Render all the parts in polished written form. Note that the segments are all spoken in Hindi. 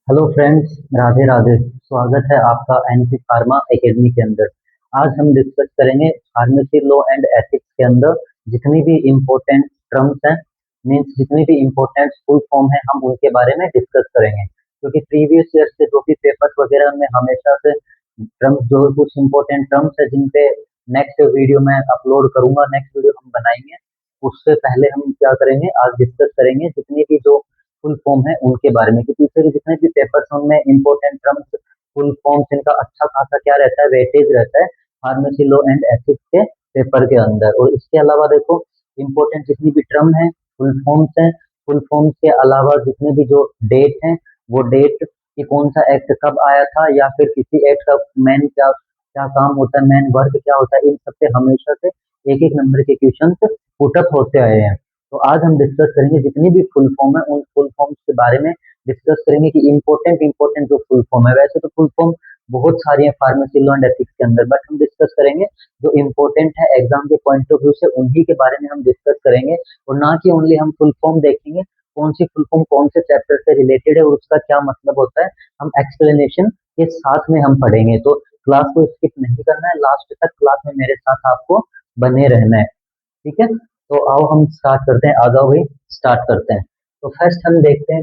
Hello friends, Radhe Radhe. स्वागत है आपका एनपी फार्मा एकेडमी के अंदर। आज हम डिस्कस करेंगे फार्मेसी लॉ एंड एथिक्स के अंदर जितनी भी इम्पोर्टेंट टर्म्स हैं, मीन्स जितनी भी इम्पोर्टेंट फुल फॉर्म है, हम उनके बारे में डिस्कस करेंगे। क्योंकि प्रीवियस ईयर से जो भी पेपर्स वगैरह में हमेशा से टर्म्स, जो कुछ इम्पोर्टेंट टर्म्स है जिन पे नेक्स्ट वीडियो में अपलोड करूंगा, नेक्स्ट वीडियो हम बनाएंगे, उससे पहले हम क्या करेंगे, आज डिस्कस करेंगे जितनी भी जो फुल फॉर्म है उनके बारे में। कि पीछे के जितने भी पेपर्स हैं उनमें इंपॉर्टेंट टर्म्स, फुल फॉर्म्स, इनका अच्छा खासा क्या रहता है, वेटेज रहता है फार्मेसी लॉ एंड एथिक्स के पेपर के अंदर। और इसके अलावा देखो, इंपॉर्टेंट जितनी भी टर्म है, फुल फॉर्म्स हैं, फुल फॉर्म्स के अलावा जितने भी जो डेट हैं, वो डेट कि कौन सा एक्ट कब आया था, या फिर किसी एक्ट का मेन क्या क्या काम होता है, मेन वर्क क्या होता है, इन सब पे हमेशा से एक एक नंबर के क्वेश्चन पुटअप होते आए हैं। तो आज हम डिस्कस करेंगे जितनी भी फुल फॉर्म है उन फुल फॉर्म्स के बारे में डिस्कस करेंगे कि इंपॉर्टेंट इंपॉर्टेंट जो फुल फॉर्म है। वैसे तो फुल फॉर्म बहुत सारी है फार्मेसी लॉ एंड एथिक्स के अंदर, बट हम डिस्कस करेंगे जो इंपॉर्टेंट है एग्जाम के पॉइंट ऑफ व्यू से, उन्हीं के बारे में हम डिस्कस करेंगे। और ना कि ओनली हम फुल फॉर्म देखेंगे, कौन सी फुल फॉर्म कौन से चैप्टर से रिलेटेड है और उसका क्या मतलब होता है, हम एक्सप्लेनेशन के साथ में हम पढ़ेंगे। तो क्लास को स्किप नहीं करना है, लास्ट तक क्लास में मेरे साथ आपको बने रहना है। ठीक है, तो आओ हम स्टार्ट करते हैं। आ जाओ भाई, स्टार्ट करते हैं। तो फर्स्ट हम देखते हैं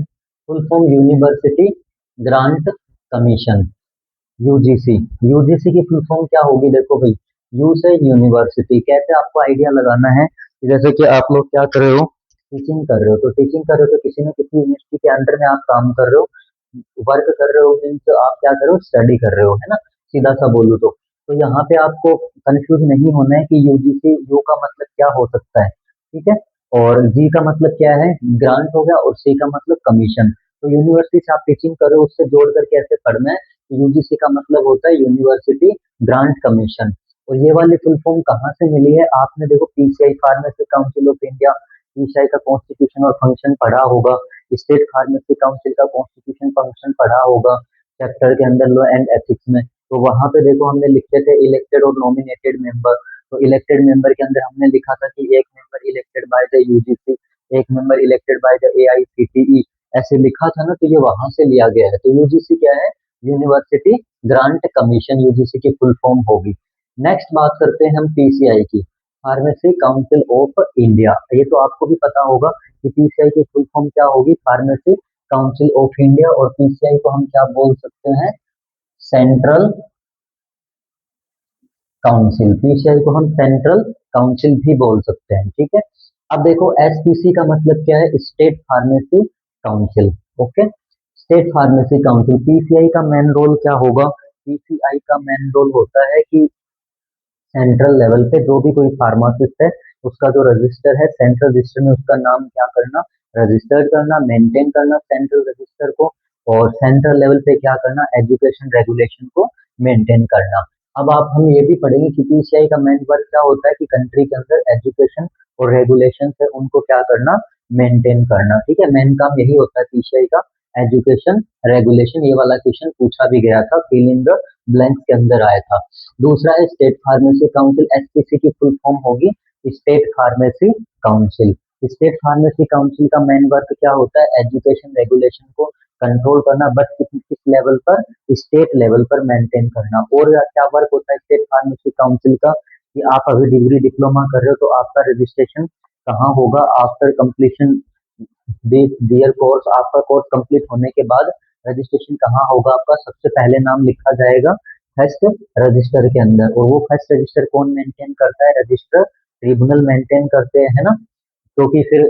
full form university grant commission, UGC. UGC की फुल फॉर्म क्या होगी, देखो भाई, यू से यूनिवर्सिटी। कैसे आपको आइडिया लगाना है कि जैसे कि आप लोग क्या कर रहे हो, टीचिंग कर रहे हो, तो टीचिंग कर रहे हो तो किसी न किसी यूनिवर्सिटी के अंडर में आप काम कर रहे हो, वर्क कर रहे हो, मीन्स आप क्या कर रहे हो, स्टडी कर रहे हो, है ना, सीधा सा बोलूँ तो यहाँ पे आपको कंफ्यूज नहीं होना है कि यूजीसी, यू का मतलब क्या हो सकता है, ठीक है, और जी का मतलब क्या है, ग्रांट हो गया, और सी का मतलब कमीशन। तो यूनिवर्सिटी से आप टीचिंग कर रहे हो, उससे जोड़ करके ऐसे पढ़ना है। यूजीसी का मतलब होता है यूनिवर्सिटी ग्रांट कमीशन। और ये वाली फुल फॉर्म कहाँ से मिली है, आपने देखो PCI, pharmacy council of India, PCI का कॉन्स्टिट्यूशन और फंक्शन पढ़ा होगा, स्टेट फार्मेसी काउंसिल का कॉन्स्टिट्यूशन फंक्शन पढ़ा होगा चैप्टर के अंदर लॉ एंड एथिक्स में। तो वहां पे देखो हमने लिखे थे इलेक्टेड और नॉमिनेटेड मेंबर। तो इलेक्टेड मेंबर के अंदर हमने लिखा था कि एक member elected by the UGC, एक member elected by the AICTE, ऐसे लिखा था ना। तो ये वहां से लिया गया है। तो यूजीसी क्या है, यूनिवर्सिटी ग्रांट कमीशन, यूजीसी की फुल फॉर्म होगी। नेक्स्ट बात करते हैं हम पीसीआई की, फार्मेसी काउंसिल ऑफ इंडिया। ये तो आपको भी पता होगा कि पीसीआई की फुल फॉर्म क्या होगी, फार्मेसी काउंसिल ऑफ इंडिया। और पीसीआई को हम क्या बोल सकते हैं, सेंट्रल काउंसिल। पीसीआई को हम सेंट्रल काउंसिल भी बोल सकते हैं, ठीक है। अब देखो एसपीसी का मतलब क्या है, state pharmacy council. Okay, state pharmacy council. PCI का मेन रोल क्या होगा, पीसीआई का मेन रोल होता है कि सेंट्रल लेवल पे जो भी कोई फार्मासिस्ट है, उसका जो रजिस्टर है, सेंट्रल रजिस्टर में उसका नाम क्या करना, रजिस्टर्ड करना, मेंटेन करना सेंट्रल रजिस्टर को। और सेंट्रल लेवल पे क्या करना, एजुकेशन रेगुलेशन को मेंटेन करना। अब आप हम ये भी पढ़ेंगे कि पीसीआई का मेन वर्क क्या होता है, कि कंट्री के अंदर एजुकेशन और रेगुलेशन है उनको क्या करना, मेंटेन करना। ठीक है, मेन काम यही होता है पीसीआई का, एजुकेशन रेगुलेशन। ये वाला क्वेश्चन पूछा भी गया था, फिल इन द ब्लैंक्स के अंदर आया था। दूसरा है स्टेट फार्मेसी काउंसिल, एसपीसी की फुल फॉर्म होगी state pharmacy council. State pharmacy council का मेन वर्क क्या होता है, एजुकेशन रेगुलेशन को कंट्रोल करना, बट किस लेवल पर, स्टेट लेवल पर मेंटेन करना। और क्या वर्क होता है स्टेट फार्मेसी काउंसिल का, कि आप अभी डिग्री डिप्लोमा कर रहे हो तो आपका रजिस्ट्रेशन कहाँ होगा, आफ्टर कंप्लीशन दियर कोर्स, आपका कोर्स कंप्लीट होने के बाद रजिस्ट्रेशन कहाँ होगा, आपका सबसे पहले नाम लिखा जाएगा फर्स्ट रजिस्टर के अंदर। और वो फर्स्ट रजिस्टर कौन मेंटेन करता है, रजिस्टर ट्रिब्यूनल मेंटेन करते हैं, है ना। क्योंकि फिर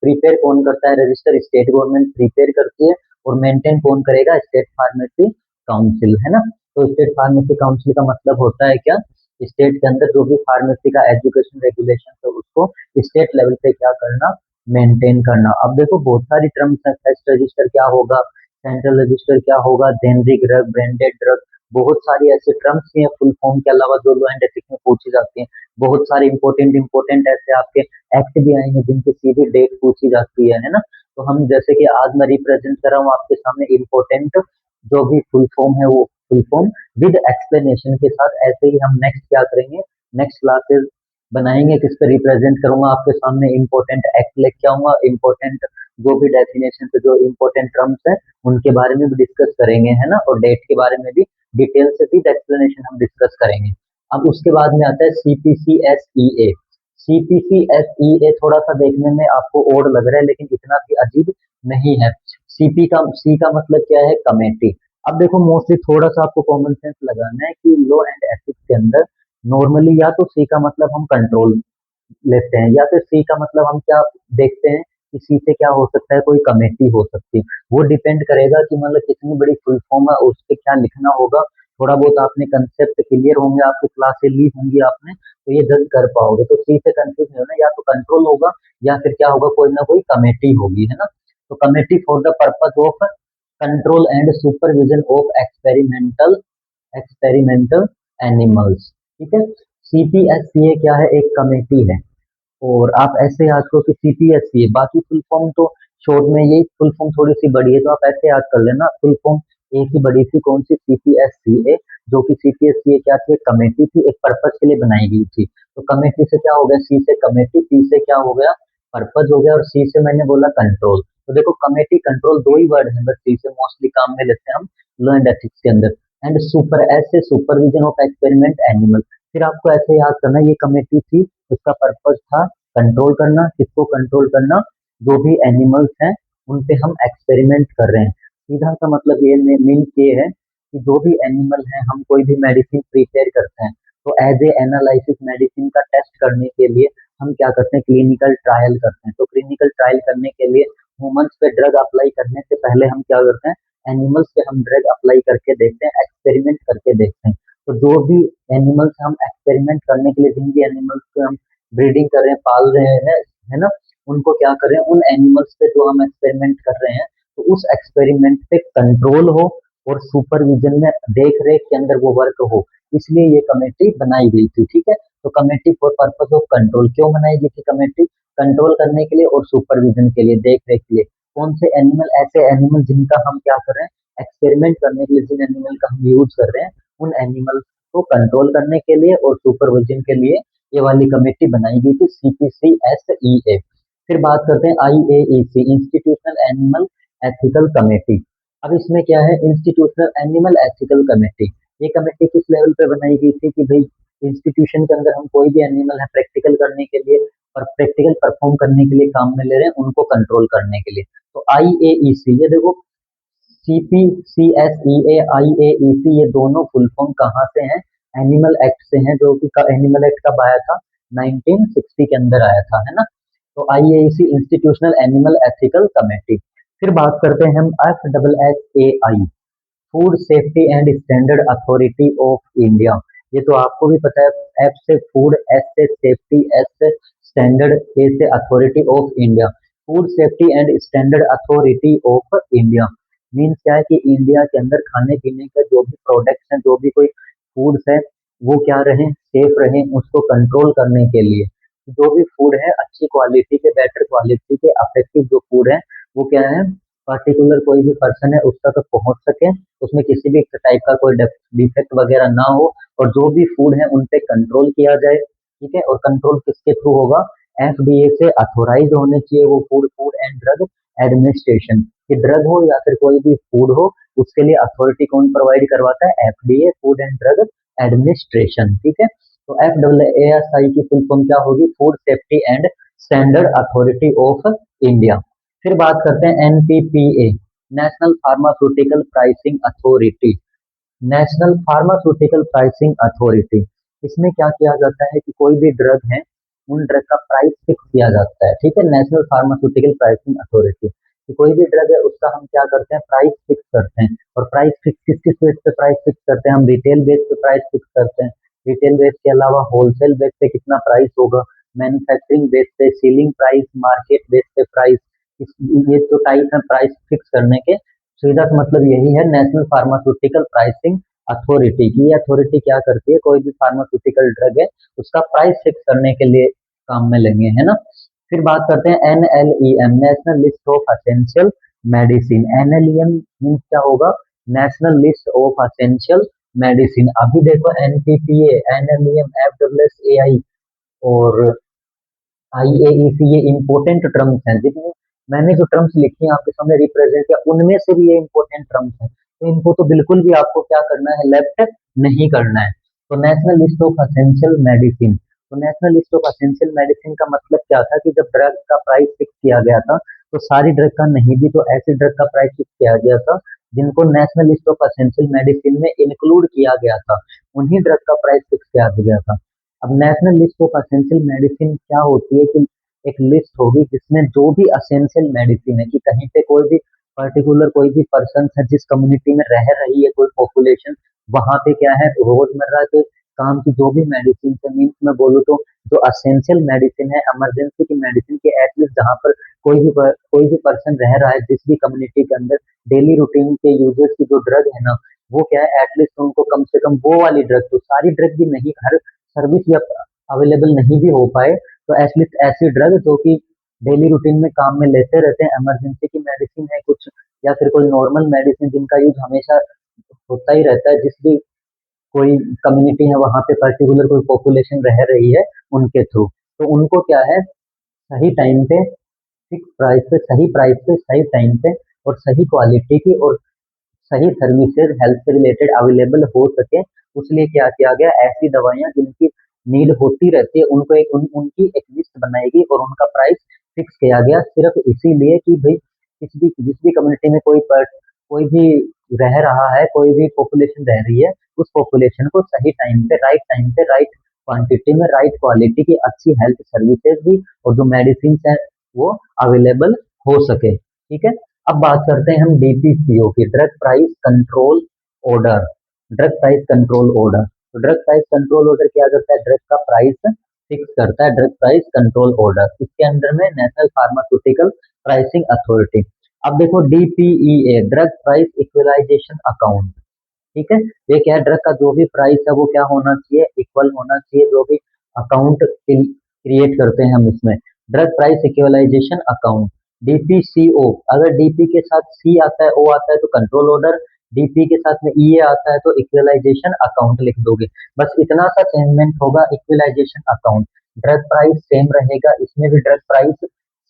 प्रिपेयर कौन करता है, रजिस्टर स्टेट गवर्नमेंट प्रिपेयर करती है, और मेंटेन कौन करेगा, स्टेट फार्मेसी काउंसिल, है ना। तो स्टेट फार्मेसी काउंसिल का मतलब होता है क्या, स्टेट के अंदर जो भी फार्मेसी का एजुकेशन रेगुलेशन है उसको स्टेट लेवल पे क्या करना, मेंटेन करना। अब देखो बहुत सारी टर्म्स है, फर्स्ट रजिस्टर क्या होगा, सेंट्रल रजिस्टर क्या होगा, जेनरिक ड्रग, ब्रांडेड ड्रग, बहुत सारी ऐसी टर्म्स भी हैं फुल फॉर्म के अलावा जो लो एंड एथिक्स में पूछी जाती हैं। बहुत सारे इंपॉर्टेंट इंपॉर्टेंट ऐसे आपके एक्ट भी आएंगे जिनकी सीधी डेट पूछी जाती है ना। तो हम जैसे कि आज मैं रिप्रेजेंट कर रहा हूँ आपके सामने इम्पोर्टेंट जो भी फुल फॉर्म है, वो फुल फॉर्म विद एक्सप्लेनेशन के साथ। ऐसे ही हम नेक्स्ट क्या करेंगे, नेक्स्ट क्लासेस बनाएंगे किस पे रिप्रेजेंट करूंगा आपके सामने, इंपॉर्टेंट एक्ट लेके आऊंगा, इंपॉर्टेंट जो भी डेफिनेशन से जो इम्पोर्टेंट टर्म्स हैं उनके बारे में भी डिस्कस करेंगे, है ना, और डेट के बारे में भी डिटेल से भी एक्सप्लेनेशन हम डिस्कस करेंगे। अब उसके बाद में आता है CPCSEA। CPCSEA थोड़ा सा देखने में आपको ओड लग रहा है, लेकिन इतना भी अजीब नहीं है। सी का मतलब क्या है, कमेटी। अब देखो मोस्टली थोड़ा सा आपको कॉमन सेंस लगाना है कि लॉ एंड एथिक्स के अंदर नॉर्मली या तो सी का मतलब हम कंट्रोल लेते हैं, या फिर सी का मतलब हम क्या देखते हैं कि सी से क्या हो सकता है, कोई कमेटी हो सकती है। वो डिपेंड करेगा कि मतलब कितनी बड़ी फुल फॉर्म है, उस पे क्या लिखना होगा। थोड़ा बहुत आपने कंसेप्ट क्लियर होंगे, आपकी क्लासेस ली होंगी आपने, तो ये जज कर पाओगे। तो सी से कंफ्यूज नहीं होना, या तो कंट्रोल होगा या फिर क्या होगा, कोई ना कोई कमेटी होगी, है ना। तो committee for the purpose of control and supervision of experimental experimental animals, ठीक है। CPSCA क्या है, एक कमेटी है। और आप ऐसे याद करो कि CPSCA, बाकी फुल फॉर्म तो शॉर्ट में ये फुल फॉर्म थोड़ी सी बड़ी है, तो आप ऐसे याद कर लेना, फुल फॉर्म एक ही बड़ी थी, कौन सी, CPSCA। जो कि CPSCA क्या थी, एक कमेटी थी, एक पर्पज के लिए बनाई गई थी। तो कमेटी से क्या हो गया, सी से कमेटी, पी से क्या हो गया, पर्पज हो गया, और सी से मैंने बोला कंट्रोल। तो देखो कमेटी कंट्रोल दो ही वर्ड है, बस सी से मोस्टली काम में लेते हैं हम लॉ एंड एथिक्स के अंदर। एंड सुपर, ऐसे सुपरविजन ऑफ एक्सपेरिमेंट एनिमल। फिर आपको ऐसे याद करना, ये कमेटी थी, उसका पर्पज था कंट्रोल करना। किसको कंट्रोल करना, जो भी एनिमल्स हैं उन पे हम एक्सपेरिमेंट कर रहे हैं। सीधा सा मतलब ये मीन्स ये है कि जो भी एनिमल है, हम कोई भी मेडिसिन प्रिपेयर करते हैं, तो एज ए एनालिसिस मेडिसिन का टेस्ट करने के लिए हम क्या करते हैं, क्लिनिकल ट्रायल करते हैं। तो क्लिनिकल ट्रायल करने के लिए ह्यूमंस पे ड्रग अप्लाई करने से पहले हम क्या करते हैं, एनिमल्स पे हम ड्रग अप्लाई करके देखते हैं, एक्सपेरिमेंट करके देखते हैं। तो जो भी एनिमल्स हम एक्सपेरिमेंट करने के लिए, जिन भी एनिमल्स को हम ब्रीडिंग कर रहे हैं, पाल रहे हैं, है ना, उनको क्या करें, उन एनिमल्स पे जो हम एक्सपेरिमेंट कर रहे हैं, तो उस एक्सपेरिमेंट पे कंट्रोल हो और सुपरविजन में, देख रेख के अंदर वो वर्क हो। इसलिए ये कमेटी बनाई गई थी, ठीक है। तो committee for purpose of control, क्यों बनाई गई थी कमेटी, कंट्रोल करने के लिए और सुपरविजन के लिए, देख रेख के लिए। कौन से एनिमल, ऐसे एनिमल जिनका हम क्या कर रहे हैं, एक्सपेरिमेंट करने के लिए, जिन एनिमल का हम यूज कर रहे हैं, उन एनिमल को कंट्रोल करने के लिए और सुपरविजन के लिए ये वाली कमेटी बनाई गई थी, CPCSEA। फिर बात करते हैं IAEC, institutional animal ethical committee. अब इसमें क्या है, इंस्टीट्यूशनल एनिमल एथिकल कमेटी। ये कमेटी किस लेवल पे बनाई गई थी कि भाई इंस्टीट्यूशन के अंदर हम कोई भी एनिमल है प्रैक्टिकल करने के लिए और प्रैक्टिकल परफॉर्म करने के लिए काम में ले रहे हैं, उनको कंट्रोल करने के लिए। तो IAEC, ये देखो CPCSEA, IAEC, ये दोनों फुल फॉर्म कहाँ से हैं, एनिमल एक्ट से हैं, जो कि एनिमल एक्ट कब आया था, 1960 के अंदर आया था, है ना। तो IAEC, institutional animal ethical committee. फिर बात करते हैं हम FSSAI, food safety and standard authority of India. ये तो आपको भी पता है, एफ से फूड, एस से सेफ्टी, एस से स्टैंडर्ड, ए से authority of India. Food safety and standard authority of India means क्या है कि इंडिया के अंदर खाने पीने के जो भी प्रोडक्ट्स हैं, जो भी कोई फूड्स है, वो क्या रहे, सेफ रहे, उसको कंट्रोल करने के लिए जो भी फूड है, अच्छी क्वालिटी के, बेटर क्वालिटी के, अफेक्टिव जो फूड है, वो क्या है, पर्टिकुलर कोई भी पर्सन है उसका तक पहुंच सके, उसमें किसी भी टाइप का कोई डिफेक्ट वगैरह ना हो, और जो भी फूड है उन पे कंट्रोल किया जाए, ठीक है। और कंट्रोल किसके थ्रू होगा, FDA से अथोराइज होने चाहिए वो food, food and drug administration. कि ड्रग हो या फिर कोई भी फूड हो, उसके लिए अथॉरिटी कौन प्रोवाइड करवाता है, FDA, food and drug administration, ठीक है। तो FSSAI की फुल फॉर्म क्या होगी, food safety and standard authority of India. फिर बात करते हैं NPPA, National Pharmaceutical Pricing authority. National Pharmaceutical Pricing authority, इसमें क्या किया जाता है कि कोई भी ड्रग है, उन ड्रग का प्राइस फिक्स किया जाता है, ठीक है। नेशनल फार्मास्यूटिकल प्राइसिंग अथॉरिटी, कि कोई भी ड्रग है उसका हम क्या करते हैं, प्राइस फिक्स करते हैं। और प्राइस फिक्स किस किस बेस पे प्राइस फिक्स करते हैं, हम रिटेल बेस पे प्राइस फिक्स करते हैं। रिटेल बेस के अलावा होलसेल बेस पे कितना प्राइस होगा, मैन्युफैक्चरिंग बेस पे, सीलिंग प्राइस, मार्केट बेस पे प्राइस। ये तो टाइप है प्राइस फिक्स करने के। सीधा सा मतलब यही है, नेशनल फार्मास्यूटिकल प्राइसिंग अथॉरिटी की। ये अथॉरिटी क्या करती है, कोई भी फार्मास्यूटिकल ड्रग है उसका प्राइस फिक्स करने के लिए काम में लेंगे, है ना। फिर बात करते हैं NLEM, national list of essential medicine. NLEM means क्या होगा, national list of essential medicine. अभी देखो NPPA, NLEM, FSSAI और IAEC, ये इंपॉर्टेंट टर्म्स हैं, जितने मैंने जो टर्म्स लिखी हैं आपके सामने रिप्रेजेंट किया, उनमें से भी ये इंपॉर्टेंट टर्म्स हैं, तो इनको तो बिल्कुल भी आपको क्या करना है, लेफ्ट नहीं करना है। तो national list of essential medicine, तो national list of essential medicine का मतलब क्या था कि जब ड्रग का प्राइस फिक्स किया गया था, तो सारी ड्रग का नहीं भी, तो ऐसे ड्रग का प्राइस फिक्स किया गया था जिनको national list of essential medicine में इंक्लूड किया गया था, उन्हीं ड्रग का प्राइस फिक्स किया गया था। अब national list of essential medicine क्या होती है कि एक लिस्ट होगी जिसमें जो भी असेंशियल मेडिसिन है, कि कहीं पे कोई भी पर्टिकुलर कोई भी पर्सन है जिस कम्युनिटी में रह रही है कोई पॉपुलेशन, वहां पे क्या है रोजमर्रा के काम की जो भी मेडिसिन है, मीन्स मैं बोलूँ तो जो असेंशियल मेडिसिन है, इमरजेंसी की मेडिसिन के एटलीस्ट जहाँ पर कोई भी पर्सन रह रहा है जिस भी कम्युनिटी के अंदर, डेली रूटीन के यूजेस की जो ड्रग है ना, वो क्या है एटलीस्ट उनको कम से कम वो वाली ड्रग, तो सारी ड्रग भी नहीं, हर सर्विस या अवेलेबल नहीं भी हो पाए, तो एटलीस्ट ऐसी ड्रग जो कि डेली रूटीन में काम में लेते रहते हैं, इमरजेंसी की मेडिसिन है कुछ, या फिर कोई नॉर्मल मेडिसिन जिनका यूज हमेशा होता ही रहता है, जिस भी कोई कम्युनिटी है वहां पे पर्टिकुलर कोई पॉपुलेशन रह रही है उनके थ्रू, तो उनको क्या है सही टाइम पे, फिक्स प्राइस पे, सही प्राइस पे, सही टाइम पे और सही क्वालिटी की और सही सर्विसेज हेल्थ से रिलेटेड अवेलेबल हो सके, उसलिए क्या किया गया, ऐसी दवाइयाँ जिनकी नीड होती रहती है उनको उनकी एक लिस्ट बनाएगी और उनका प्राइस फिक्स किया गया, सिर्फ इसीलिए कि भाई जिस भी कम्युनिटी में कोई भी रह रहा है, कोई भी पॉपुलेशन रह रही है, उस पॉपुलेशन को सही टाइम पे राइट क्वांटिटी में राइट क्वालिटी की अच्छी हेल्थ सर्विसेज भी और जो मेडिसिन है वो अवेलेबल हो सके। ठीक है, अब बात करते हैं हम डीपीसीओ की, drug Price Control order. Drug Price Control order, तो ड्रग प्राइस कंट्रोल ऑर्डर क्या करता है, ड्रग का प्राइस फिक्स करता है, ड्रग प्राइस कंट्रोल ऑर्डर, इसके अंदर में नेशनल फार्मास्यूटिकल प्राइसिंग अथॉरिटी। अब देखो डीपीईए, ड्रग प्राइस इक्वलाइजेशन अकाउंट, ठीक है, ये क्या है, ड्रग का जो भी प्राइस है वो क्या होना चाहिए, इक्वल होना चाहिए, जो भी अकाउंट क्रिएट करते हैं हम इसमें, drug price equalization account, DPCO, अगर डीपी के साथ सी आता है, ओ आता है तो कंट्रोल ऑर्डर, डीपी के साथ में ई आता है तो इक्वलाइजेशन अकाउंट लिख दोगे, बस इतना सा चेंजमेंट होगा, equalization account, drug price same रहेगा, इसमें भी ड्रग प्राइस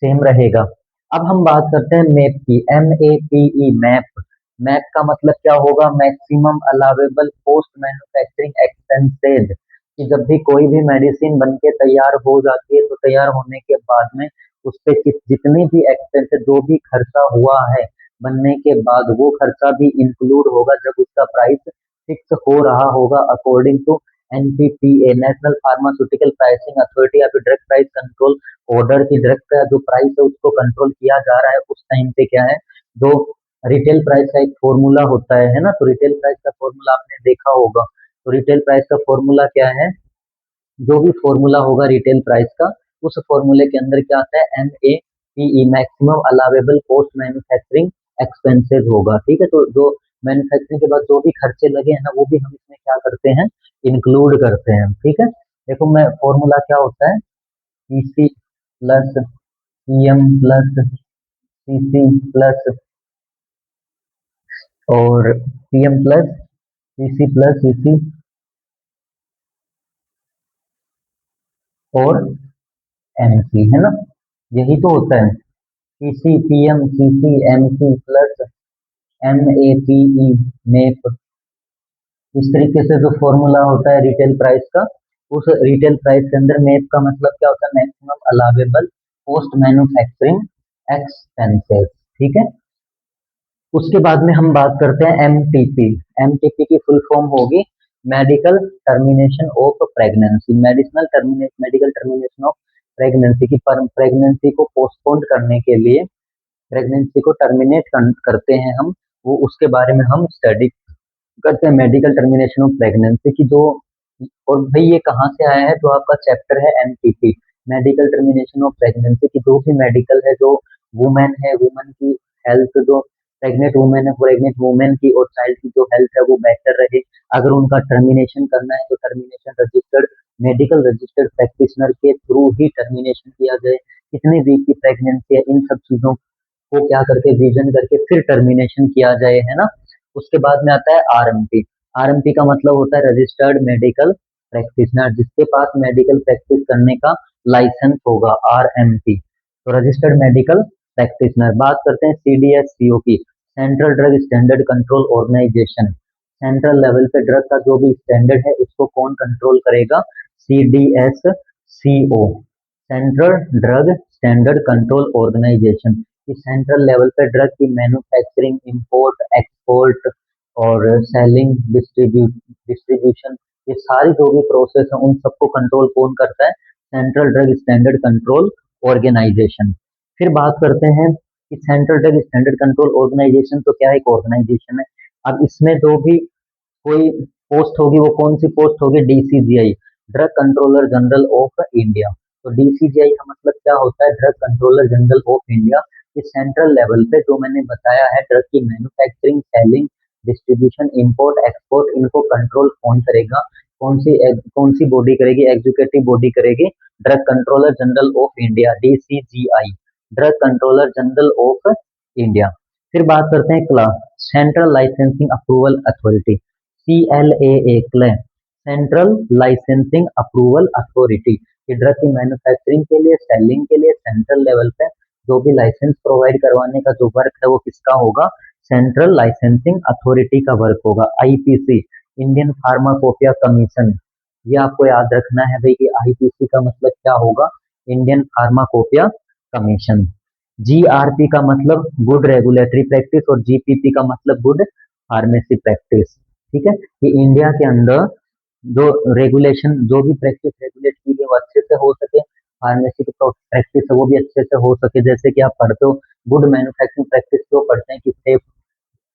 सेम रहेगा। अब हम बात करते हैं मैप की, MAPE, मैप, मैप का मतलब क्या होगा, maximum allowable post manufacturing expenses, कि जब भी कोई भी मेडिसिन बन के तैयार हो जाती है तो तैयार होने के बाद में उस पे जितने भी एक्सपेंसेस, जो भी खर्चा हुआ है बनने के बाद, वो खर्चा भी इंक्लूड होगा जब उसका प्राइस फिक्स हो रहा होगा according to NPPA, National Pharmaceutical Pricing Authority, या फिर ड्रग प्राइस कंट्रोल ऑर्डर की, ड्रग का जो प्राइस है उसको कंट्रोल किया जा रहा है उस टाइम पे क्या है, जो रिटेल प्राइस का एक फॉर्मूला होता है ना, तो रिटेल प्राइस का फॉर्मूला आपने देखा होगा, तो रिटेल प्राइस का फॉर्मूला क्या है, जो भी फॉर्मूला होगा रिटेल प्राइस का, उस फॉर्मूले के अंदर क्या आता है, MAPE, maximum allowable post manufacturing expenses होगा। ठीक है, तो जो मैन्युफैक्चरिंग के बाद जो भी खर्चे लगे हैं ना, वो भी हम इसमें क्या करते हैं, इंक्लूड करते हैं। ठीक है, देखो मैं फॉर्मूला क्या होता है, PC plus PM plus CC plus और PM plus CC plus CC और MC, है ना, यही तो होता है, PC PM CC MC plus MAPE, map, इस तरीके से जो फॉर्मूला होता है रिटेल प्राइस का, उस रिटेल प्राइस के अंदर मेप का मतलब क्या होता है, maximum allowable post manufacturing expenses. ठीक है, उसके बाद में हम बात करते हैं MTP। MTP की फुल फॉर्म होगी medical termination of pregnancy, medical termination of pregnancy की, प्रेगनेंसी को पोस्टपोन करने के लिए, प्रेगनेंसी को टर्मिनेट करते हैं हम, वो उसके बारे में हम स्टडी करते हैं, मेडिकल टर्मिनेशन ऑफ प्रेगनेंसी की जो, और भाई ये कहाँ से आया है, जो आपका चैप्टर है MTP, medical termination of pregnancy की, जो भी मेडिकल है, जो वुमेन है, वुमेन की हेल्थ, जो प्रेग्नेंट वुमेन है, प्रेग्नेंट वुमेन की और चाइल्ड की जो हेल्थ है वो बेहतर रहे, अगर उनका टर्मिनेशन करना है तो termination registered, medical registered practitioner के थ्रू ही टर्मिनेशन किया जाए, कितनी वीक की प्रेगनेंसी है, इन सब चीजों को क्या करके विजन करके फिर टर्मिनेशन किया जाए, है ना। उसके बाद में आता है RMP। RMP का मतलब होता है रजिस्टर्ड मेडिकल प्रैक्टिशनर, जिसके पास मेडिकल प्रैक्टिस करने का लाइसेंस होगा, RMP, तो रजिस्टर्ड मेडिकल प्रैक्टिशनर। बात करते हैं CDSCO की, Central Drug Standard Control Organization. Central level पे ड्रग का जो भी स्टैंडर्ड है उसको कौन कंट्रोल करेगा? CDSCO, Central Drug Standard Control Organization. कि सेंट्रल लेवल पे ड्रग की मैन्युफैक्चरिंग, इंपोर्ट, एक्सपोर्ट और सेलिंग, डिस्ट्रीब्यूशन, ये सारी जो भी प्रोसेस है उन सबको कंट्रोल कौन करता है? Central Drug Standard Control Organization. फिर बात करते हैं कि Central Drug Standard Control Organization तो क्या है? एक ऑर्गेनाइजेशन है। अब इसमें जो भी कोई पोस्ट होगी वो कौन सी पोस्ट होगी? DCGI, drug controller general of India. तो DCGI का मतलब क्या होता है? Drug controller general of India. इस सेंट्रल लेवल पे जो मैंने बताया है, ड्रग की manufacturing, selling, distribution, import, export, इनको कंट्रोल कौन करेगा? कौन सी बॉडी करेगी? एग्जीक्यूटिव बॉडी करेगी, drug controller general of India, DCGI, drug controller general of India. फिर बात करते हैं class, central licensing approval authority, CLAA, clay, central licensing approval authority. कि ड्रग की मैन्युफैक्चरिंग के लिए, सेलिंग के लिए सेंट्रल लेवल पे जो भी लाइसेंस प्रोवाइड करवाने का जो वर्क है वो किसका होगा? सेंट्रल लाइसेंसिंग अथॉरिटी का वर्क होगा। IPC, इंडियन फार्माकोपिया कमीशन, ये आपको याद रखना है भाई कि IPC का मतलब क्या होगा? Indian pharmacopoeia commission. GRP का मतलब गुड रेगुलेटरी प्रैक्टिस और GPP का मतलब गुड फार्मेसी प्रैक्टिस। ठीक है, कि इंडिया के अंदर जो रेगुलेशन, जो भी प्रैक्टिस रेगुलेट की गई वो अच्छे से हो सके, फार्मेसी की प्रैक्टिस है वो भी अच्छे से हो सके। जैसे कि आप पढ़ते हो गुड मैन्युफैक्चरिंग प्रैक्टिस जो पढ़ते हैं कि सेफ,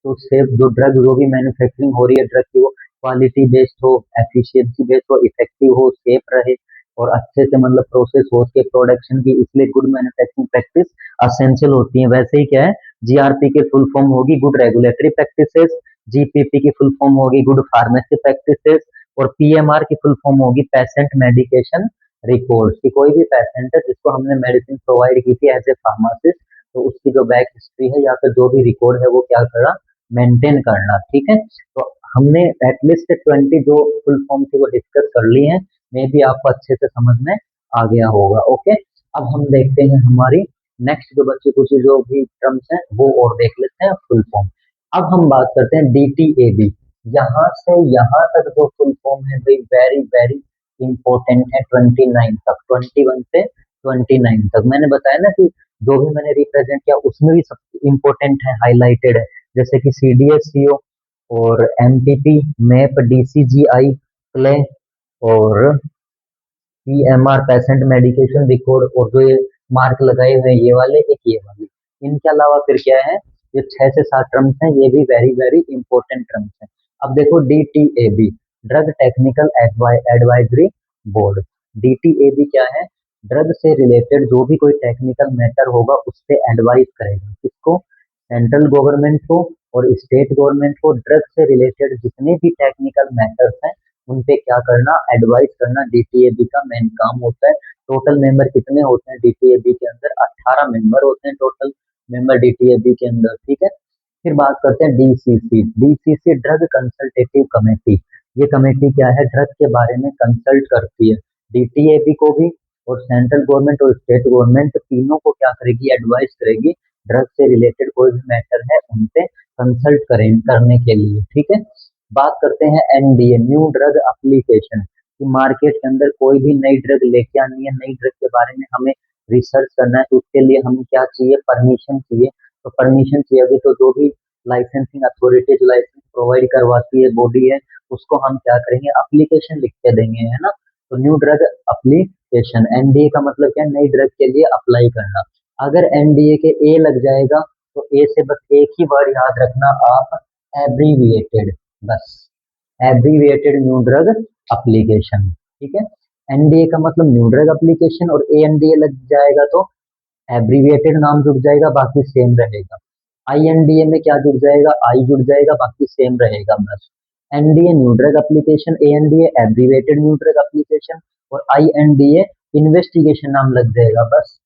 तो सेफ जो ड्रग जो भी मैन्युफैक्चरिंग हो रही है ड्रग की वो क्वालिटी बेस्ड हो, एफिशिएंसी बेस्ड हो, इफेक्टिव हो, सेफ रहे और अच्छे से मतलब प्रोसेस हो उसके प्रोडक्शन की, इसलिए गुड मैन्युफैक्चरिंग प्रैक्टिस असेंशियल होती है। वैसे ही क्या है, GRP की फुल फॉर्म होगी गुड रेगुलेटरी प्रैक्टिसेस, GPP की फुल फॉर्म होगी गुड फार्मेसी प्रैक्टिसेस और PMR की फुल फॉर्म होगी पेशेंट मेडिकेशन रिकॉर्ड। कि कोई भी पेशेंट है जिसको हमने मेडिसिन प्रोवाइड की थी एज ए फार्मासिस्ट, तो उसकी जो बैक हिस्ट्री है या फिर जो भी रिकॉर्ड है वो क्या करना? मेंटेन करना। ठीक है, तो हमने एटलीस्ट 20 जो फुल फॉर्म थी वो डिस्कस कर ली है, मे बी आपको अच्छे से समझ में आ गया होगा। ओके, अब हम देखते हैं हमारी नेक्स्ट जो बच्चे कुछ जो भी टर्म्स हैं वो और देख लेते हैं फुल फॉर्म। अब हम बात करते हैं DTAB, यहाँ से यहाँ तक जो फुल फॉर्म है भाई वेरी वेरी इंपॉर्टेंट है। 29 तक, 21 से 29 तक मैंने बताया ना कि जो भी मैंने रिप्रेजेंट किया उसमें भी सब इम्पोर्टेंट है, हाईलाइटेड है। जैसे कि CDSCO और MPP, मैप, DCGI, क्ले और PMR, पेशेंट मेडिकेशन रिकॉर्ड, और जो ये मार्क लगाए हुए हैं ये वाले, एक ये वाले। इनके अलावा फिर क्या है, ये 6 से 7 टर्म्स हैं, ये भी वेरी वेरी इंपॉर्टेंट टर्म्स हैं। अब देखो DTAB, drug technical advisory board. DTAB क्या है? ड्रग से रिलेटेड जो भी कोई टेक्निकल मैटर होगा उस पर एडवाइस करेगा, किसको? सेंट्रल गवर्नमेंट को और स्टेट गवर्नमेंट को। ड्रग से रिलेटेड जितने भी टेक्निकल मैटर्स हैं उन पे क्या करना? एडवाइस करना। DTAB का मेन काम होता है। टोटल मेंबर कितने होते हैं DTAB के अंदर? 18 मेंबर होते हैं टोटल मेंबर DTAB के अंदर। ठीक है, फिर बात करते हैं DCC। DCC drug consultative committee. ये कमेटी क्या है? ड्रग के बारे में कंसल्ट करती है। DTAB को भी और सेंट्रल गवर्नमेंट और स्टेट गवर्नमेंट तीनों को क्या करेगी? एडवाइस करेगी। ड्रग से रिलेटेड कोई भी मैटर है उन पे कंसल्ट करने के लिए। ठीक है, बात करते हैं NDA, न्यू ड्रग एप्लीकेशन। कि मार्केट के अंदर कोई भी नई ड्रग लेके आनी है, नई ड्रग के बारे में हमें रिसर्च करना है, तो उसके लिए हमें क्या चाहिए? परमिशन चाहिए। तो परमिशन चाहिए होगी तो जो भी लाइसेंसिंग अथॉरिटी जो लाइसेंस प्रोवाइड करवाती है बॉडी है, उसको हम क्या करेंगे? एप्लीकेशन लिख के देंगे, है ना। तो न्यू ड्रग एप्लीकेशन, NDA का मतलब क्या? नई ड्रग के लिए अप्लाई करना। अगर NDA के A लग जाएगा तो A से बस एक ही वर्ड याद रखना आप, एब्रीविएटेड, बस एब्रीविएटेड न्यू ड्रग एप्लीकेशन। ठीक है, NDA का मतलब न्यू ड्रग एप्लीकेशन और ANDA लग जाएगा तो एब्रीविएटेड नाम जुड़ जाएगा, बाकी सेम रहेगा। INDA में क्या जुड़ जाएगा? आई जुड़ जाएगा, बाकी सेम रहेगा बस। NDA new drug application, ANDA abbreviated new drug application और INDA इन्वेस्टिगेशन नाम लग जाएगा बस।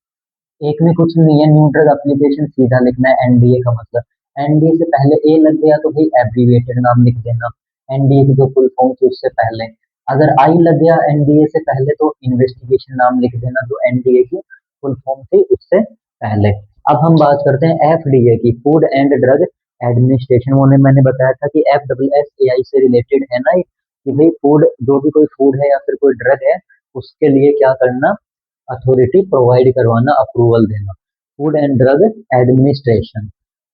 एक में कुछ नहीं है, न्यू ड्रग एप्लीकेशन सीधा लिखना है। NDA का मतलब, NDA से पहले A लग गया तो भाई एब्रीविएटेड नाम लिख देना, NDA की जो फुल फॉर्म थी उससे पहले। अगर I लग गया NDA से पहले तो इन्वेस्टिगेशन नाम लिख देना जो NDA की फुल फॉर्म थी उससे पहले। अब हम बात करते हैं एफडीए की, फूड एंड ड्रग एडमिनिस्ट्रेशन। वो मैंने बताया था कि FSSAI से रिलेटेड है ना, कि भाई फूड, जो भी कोई फूड है या फिर कोई ड्रग है, उसके लिए क्या करना, अथॉरिटी प्रोवाइड करवाना, अप्रूवल देना। Food and drug administration.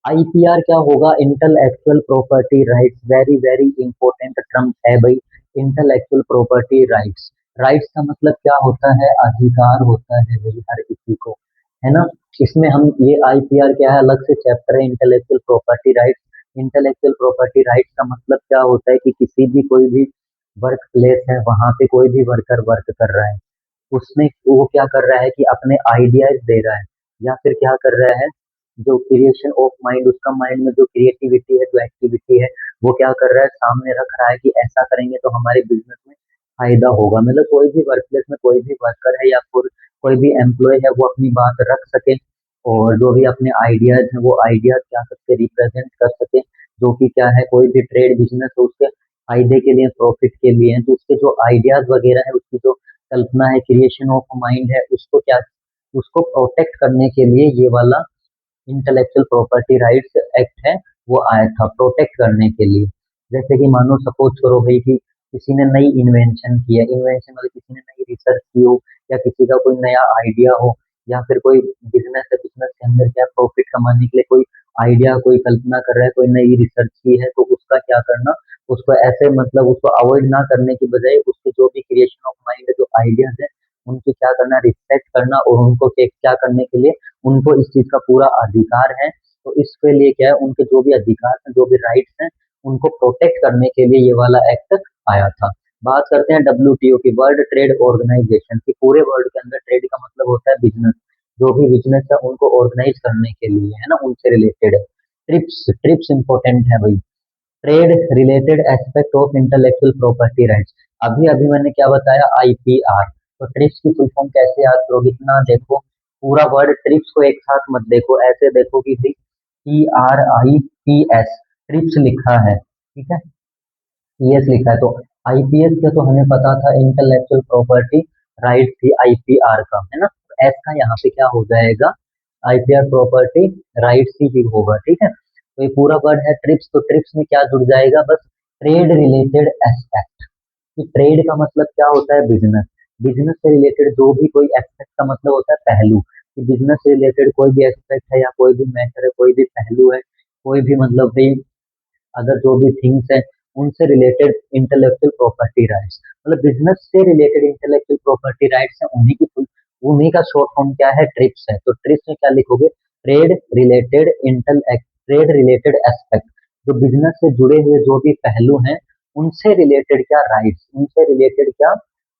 IPR क्या होगा, intellectual property rights, very very important term है भाई। इंटेलेक्चुअल प्रॉपर्टी राइट्स, राइट्स का मतलब क्या होता है, अधिकार होता है भाई हर किसी को, है ना। इसमें हम ये आईपीआर क्या है, अलग से चैप्टर है, intellectual property rights. Intellectual property rights का मतलब क्या होता है कि किसी भी कोई भी वर्क प्लेस है, वहां पे कोई भी वर्कर वर्क कर रहा है, उसमें वो क्या कर रहा है कि अपने आइडियाज दे रहा है, या फिर क्या कर रहा है, जो क्रिएशन ऑफ माइंड, उसका माइंड में जो क्रिएटिविटी है, जो एक्टिविटी है, वो क्या कर रहा है, सामने रख रहा है कि ऐसा करेंगे तो हमारे बिजनेस में फायदा होगा। मतलब कोई भी वर्क प्लेस में कोई भी वर्कर है या फिर कोई भी एम्प्लॉय है, वो अपनी बात रख सके, और जो भी अपने आइडियाज हैं वो आइडियाज क्या करके रिप्रेजेंट कर सके, जो कि क्या है, कोई भी ट्रेड बिजनेस है उसके फायदे के लिए, प्रॉफिट के लिए है, तो उसके जो आइडियाज वगैरह है, उसकी जो कल्पना है, क्रिएशन ऑफ माइंड है, उसको क्या, उसको प्रोटेक्ट करने के लिए ये वाला इंटेलेक्चुअल प्रॉपर्टी राइट्स एक्ट है, वो आया था प्रोटेक्ट करने के लिए। जैसे कि मानो सपोज करो भाई कि किसी ने नई इन्वेंशन की है, इन्वेंशन मतलब किसी ने नई रिसर्च की हो, या किसी का कोई नया आइडिया हो, या फिर कोई बिजनेस है, बिजनेस के अंदर क्या प्रॉफिट कमाने के लिए कोई आइडिया, कोई कल्पना कर रहा है, कोई नई रिसर्च की है, तो उसका क्या करना, उसको ऐसे मतलब उसको अवॉइड ना करने की बजाय उसके जो भी क्रिएशन ऑफ माइंड जो आइडियाज है, उनकी क्या करना, रिस्पेक्ट करना, और उनको क्या करने के लिए, उनको इस चीज का पूरा अधिकार है, तो इसके लिए क्या है, उनके जो भी अधिकार हैं, जो भी राइट्स हैं, उनको प्रोटेक्ट करने के लिए ये वाला एक्ट आया था। बात करते हैं डब्ल्यूटीओ की, वर्ल्ड ट्रेड ऑर्गेनाइजेशन की। पूरे वर्ल्ड के अंदर ट्रेड का मतलब होता है बिजनेस, जो भी बिजनेस है उनको ऑर्गेनाइज करने के लिए, है ना, उनसे रिलेटेड है। ट्रिप्स, ट्रिप्स इंपॉर्टेंट है भाई, trade related aspect of intellectual property rights. अभी अभी मैंने क्या बताया, आईपीआर। तो ट्रिप्स की फुल फॉर्म कैसे याद करोगे, इतना देखो, पूरा वर्ड ट्रिप्स को एक साथ मत देखो, ऐसे देखो कि भाई TRIPS, ट्रिप्स लिखा है, ठीक है, पीएस लिखा है, तो आईपीएस का तो हमें पता था, इंटेलेक्चुअल प्रॉपर्टी राइट थी आईपीआर का, है ना। एस का यहाँ पे क्या हो जाएगा, आईपीआर प्रॉपर्टी राइट्स ही होगा, ठीक है। तो ये पूरा वर्ड है ट्रिप्स, तो ट्रिप्स में क्या जुड़ जाएगा, बस ट्रेड रिलेटेड एस्पेक्ट। कि ट्रेड का मतलब क्या होता है, बिजनेस, बिजनेस से रिलेटेड जो भी कोई एस्पेक्ट का मतलब होता है पहलू, कि बिजनेस से रिलेटेड कोई भी एस्पेक्ट है, या कोई भी मैटर है, कोई भी पहलू है, कोई भी मतलब भाई अदर जो भी थिंग्स है, उनसे रिलेटेड इंटेलेक्चुअल प्रॉपर्टी राइट्स, मतलब बिजनेस से रिलेटेड इंटेलेक्चुअल प्रॉपर्टी राइट्स है, उन्हीं का शॉर्ट फॉर्म क्या है, ट्रिप्स है। तो ट्रिप्स में क्या लिखोगे, trade related trade related aspect, जो बिजनेस से जुड़े हुए जो भी पहलू हैं, उनसे रिलेटेड क्या राइट्स, उनसे रिलेटेड क्या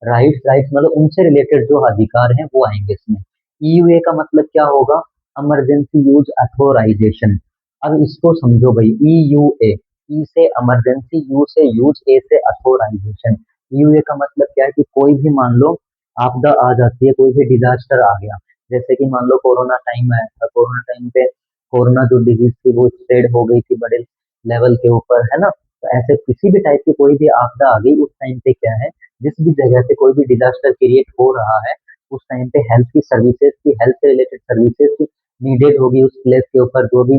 राइट्स, राइट्स मतलब उनसे रिलेटेड जो अधिकार हैं वो आएंगे इसमें। ईयूए का मतलब क्या होगा, इमरजेंसी यूज अथोराइजेशन। अब इसको समझो भाई, ईयूए, ई से इमरजेंसी, यू से यूज, ए से अथोराइजेशन। ईयूए का मतलब क्या है कि कोई भी मान लो आपदा आ जाती है, कोई भी डिजास्टर आ गया, जैसे कि मान लो कोरोना टाइम आया था, कोरोना टाइम पे कोरोना जो डिजीज थी वो स्प्रेड हो गई थी बड़े लेवल के ऊपर, है ना। तो ऐसे किसी भी टाइप की कोई भी आपदा आ गई, उस टाइम पे क्या है, जिस भी जगह पे कोई भी डिजास्टर क्रिएट हो रहा है, उस टाइम पे हेल्थ की सर्विसेज की, हेल्थ से रिलेटेड सर्विसेज की नीडेड होगी उस प्लेस के ऊपर, जो भी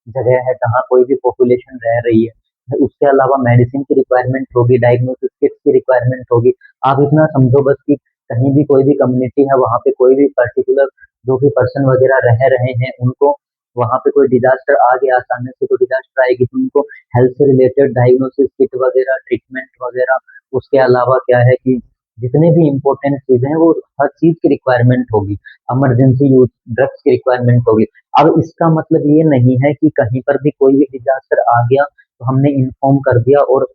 जगह है जहाँ कोई भी पॉपुलेशन रह रही है। उसके अलावा मेडिसिन की रिक्वायरमेंट होगी, डायग्नोसिस किट्स की रिक्वायरमेंट होगी। आप इतना समझो बस कि कहीं भी कोई भी कम्युनिटी है, वहाँ पे कोई भी पर्टिकुलर जो भी पर्सन वगैरह रह रहे हैं, उनको वहाँ पे कोई डिजास्टर आ गया अचानक से, तो डिजास्टर आएगी तो उनको हेल्थ से रिलेटेड डायग्नोसिस किट वगैरह, ट्रीटमेंट वगैरह, उसके अलावा क्या है कि जितने भी इम्पोर्टेंट चीजें हैं वो हर चीज की रिक्वायरमेंट होगी, इमरजेंसी यूज ड्रग्स की रिक्वायरमेंट होगी। अब इसका मतलब ये नहीं है कि कहीं पर भी कोई भी डिजास्टर आ गया तो हमने इन्फॉर्म कर दिया और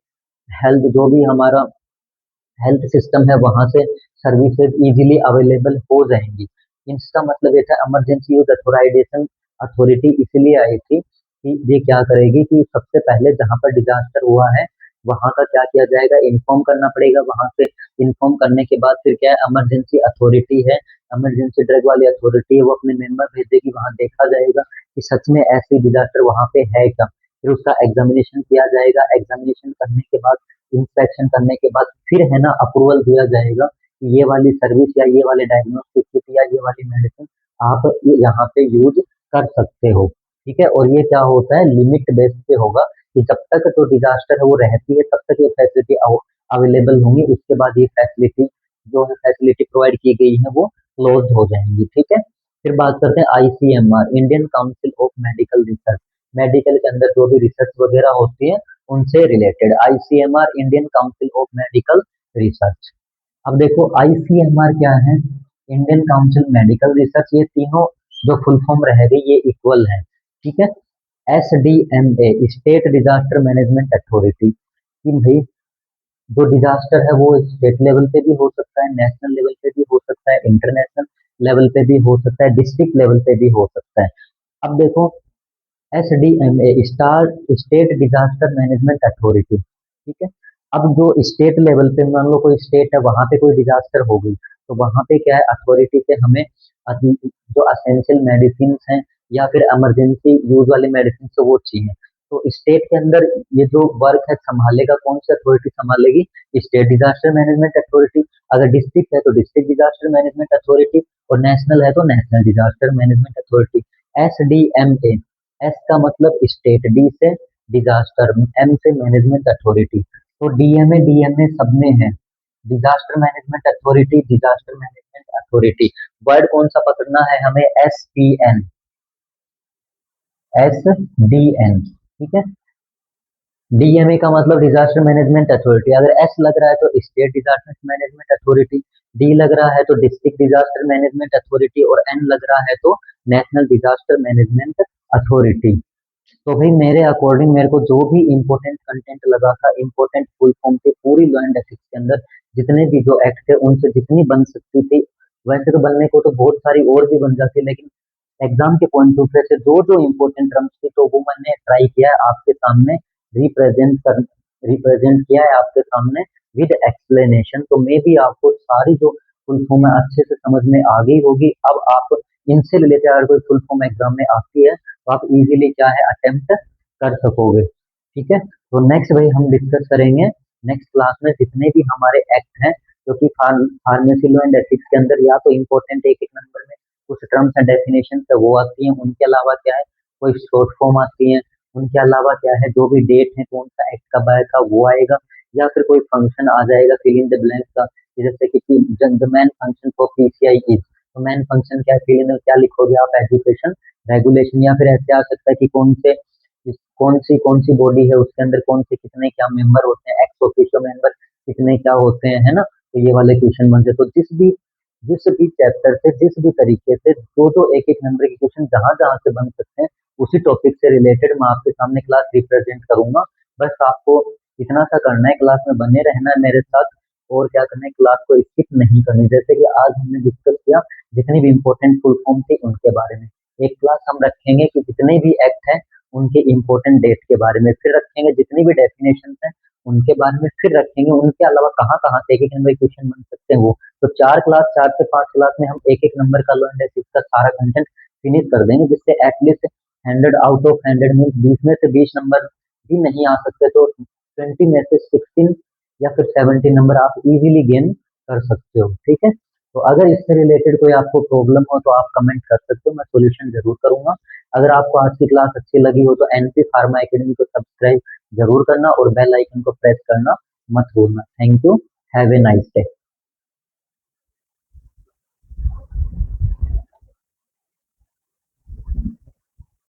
हेल्थ जो भी हमारा हेल्थ सिस्टम है वहां से सर्विसेज इजीली अवेलेबल हो जाएंगी। इसका मतलब ये था, इमरजेंसी यूज अथोराइजेशन अथॉरिटी इसलिए आई थी कि ये क्या करेगी कि सबसे पहले जहां पर डिजास्टर हुआ है वहां का क्या किया जाएगा, इन्फॉर्म करना पड़ेगा, वहां से इन्फॉर्म करने के बाद फिर क्या है, इमरजेंसी अथॉरिटी है, इमरजेंसी ड्रग वाली अथॉरिटी है, वो अपने मेंबर भेजेगी, वहां देखा जाएगा कि सच में ऐसी डिजास्टर वहां पे है क्या, फिर उसका एग्जामिनेशन किया जाएगा, एग्जामिनेशन करने के बाद, इंस्पेक्शन करने के बाद फिर है ना अप्रूवल दिया जाएगा कि ये वाली सर्विस या ये वाले डायग्नोस्टिक किट या ये वाली मेडिसिन आप यहाँ पे यूज कर सकते हो। ठीक है, और ये क्या होता है, लिमिट बेस पे होगा कि जब तक जो डिजास्टर है वो रहती है तब तक ये फैसिलिटी अवेलेबल होंगी, उसके बाद ये फैसिलिटी जो है फैसिलिटी प्रोवाइड की गई है वो क्लोज हो जाएंगी। ठीक है, फिर बात करते हैं ICMR, Indian council of medical research. Medical के अंदर जो भी रिसर्च वगैरह होती है उनसे related ICMR, Indian council of medical research. अब देखो आईसीएमआर क्या है, इंडियन काउंसिल मेडिकल रिसर्च, ये तीनों जो फुल फॉर्म रहेगी ये इक्वल है। ठीक है, SDMA, state disaster management authority, कि भाई जो डिजास्टर है वो स्टेट लेवल पे भी हो सकता है, नेशनल लेवल पे भी हो सकता है, इंटरनेशनल लेवल पे भी हो सकता है, डिस्ट्रिक्ट लेवल पे भी हो सकता है। अब देखो SDMA, star state disaster management authority. ठीक है, अब जो स्टेट लेवल पे मान लो कोई स्टेट है वहां पे कोई डिजास्टर हो गई, तो वहां पे क्या है, अथॉरिटी से हमें जो असेंशियल मेडिसिन हैं या फिर इमरजेंसी यूज वाली मेडिसिन तो वो चाहिए। तो स्टेट के अंदर ये जो वर्क है संभालेगा कौन सी अथॉरिटी संभालेगी, स्टेट डिजास्टर मैनेजमेंट अथॉरिटी। अगर डिस्ट्रिक्ट है तो डिस्ट्रिक्ट डिजास्टर मैनेजमेंट अथॉरिटी, और नेशनल है तो national disaster management authority. S D M A, S का मतलब स्टेट, डी से डिजास्टर, एम से मैनेजमेंट अथॉरिटी। तो डीएमए सब में है, disaster management authority, disaster management authority. Word कौन सा पकड़ना है हमें, S P N, S D N. ठीक है, डीएमए का मतलब डिजास्टर मैनेजमेंट अथॉरिटी, अगर एस लग रहा है तो state disaster management authority, D लग रहा है तो डिस्ट्रिक्ट डिजास्टर मैनेजमेंट अथॉरिटी, और एन लग रहा है तो नेशनल डिजास्टर मैनेजमेंट अथॉरिटी। तो भाई मेरे अकॉर्डिंग मेरे को जो भी इंपॉर्टेंट कंटेंट लगा था, इंपॉर्टेंट फुल फॉर्म थे पूरी लॉ एंड एथिक्स के अंदर, जितने भी जो एक्ट थे उनसे जितनी बन सकती थी, वैसे तो बनने को तो बहुत सारी और भी बन जाती, लेकिन एग्जाम के पॉइंट ऑफ व्यू से जो जो इम्पोर्टेंट टर्म्स थी तो वो मैंने ट्राई किया है आपके सामने रिप्रेजेंट कर रिप्रेजेंट किया है आपके सामने विद एक्सप्लेनेशन। तो मे भी आपको सारी जो फुल फॉर्म है अच्छे से समझ में आ गई होगी। अब आप इनसे रिलेटेड अगर कोई फुल फॉर्म एग्जाम में आती है तो आप इजीली क्या है अटेम्प्ट कर सकोगे। ठीक है, तो नेक्स्ट भाई हम डिस्कस करेंगे नेक्स्ट क्लास में जितने भी हमारे एक्ट हैं, क्योंकि फार्मेसी लॉ एंड एथिक्स के अंदर या तो इम्पोर्टेंट एक एक नंबर में कुछ टर्म्स एंड डेफिनेशन है वो आती हैं, उनके अलावा क्या है कोई शॉर्ट फॉर्म आती है, उनके अलावा क्या है जो भी डेट है कौन सा एक्ट कब आया था वो आएगा, या फिर कोई फंक्शन आ जाएगा फिल इन द ब्लैंक का, जैसे कि the main function for PCI is, तो मेन फंक्शन क्या है, फिल इन में क्या लिखोगे आप, एजुकेशन रेगुलेशन। या फिर ऐसे आ सकता है कि कौन सी बॉडी है उसके अंदर कौन से कितने क्या मेंबर होते हैं, एक्स ऑफिशियो मेंबर कितने क्या होते हैं, है ना। तो ये वाले क्वेश्चन बनते हैं। तो जिस भी चैप्टर से जिस भी तरीके से जो जो एक एक नंबर के क्वेश्चन जहां जहां से बन सकते हैं उसी टॉपिक से रिलेटेड मैं आपके सामने क्लास रिप्रेजेंट करूंगा। बस आपको इतना सा करना है, क्लास में बने रहना है मेरे साथ, और क्या करना है क्लास को स्किप नहीं करनी। जैसे कि आज हमने डिस्कस किया जितनी भी इंपॉर्टेंट फुल फॉर्म थी उनके बारे में, एक क्लास हम रखेंगे कि जितने भी एक्ट हैं उनके इंपॉर्टेंट डेट के बारे में, फिर रखेंगे जितनी भी डेफिनेशन हैं उनके बारे में, फिर रखेंगे उनके अलावा कहाँ कहाँ से एक एक नंबर क्वेश्चन बन सकते हैं वो। तो 4 से 5 क्लास में हम एक एक नंबर का लॉ एंड एथिक्स का सारा कंटेंट फिनिश कर देंगे, जिससे एटलीस्ट 100 आउट ऑफ 100 मीन 20 में से 20 नंबर भी नहीं आ सकते तो 20 में से 16 या फिर 17 नंबर आप इजीली गेन कर सकते हो। ठीक है, तो अगर इससे रिलेटेड कोई आपको प्रॉब्लम हो तो आप कमेंट कर सकते हो, मैं सॉल्यूशन जरूर करूंगा। अगर आपको आज की क्लास अच्छी लगी हो तो एनपी फार्मा एकेडमी को सब्सक्राइब जरूर करना और बेल आइकन को प्रेस करना मत भूलना। Thank you, have a nice day.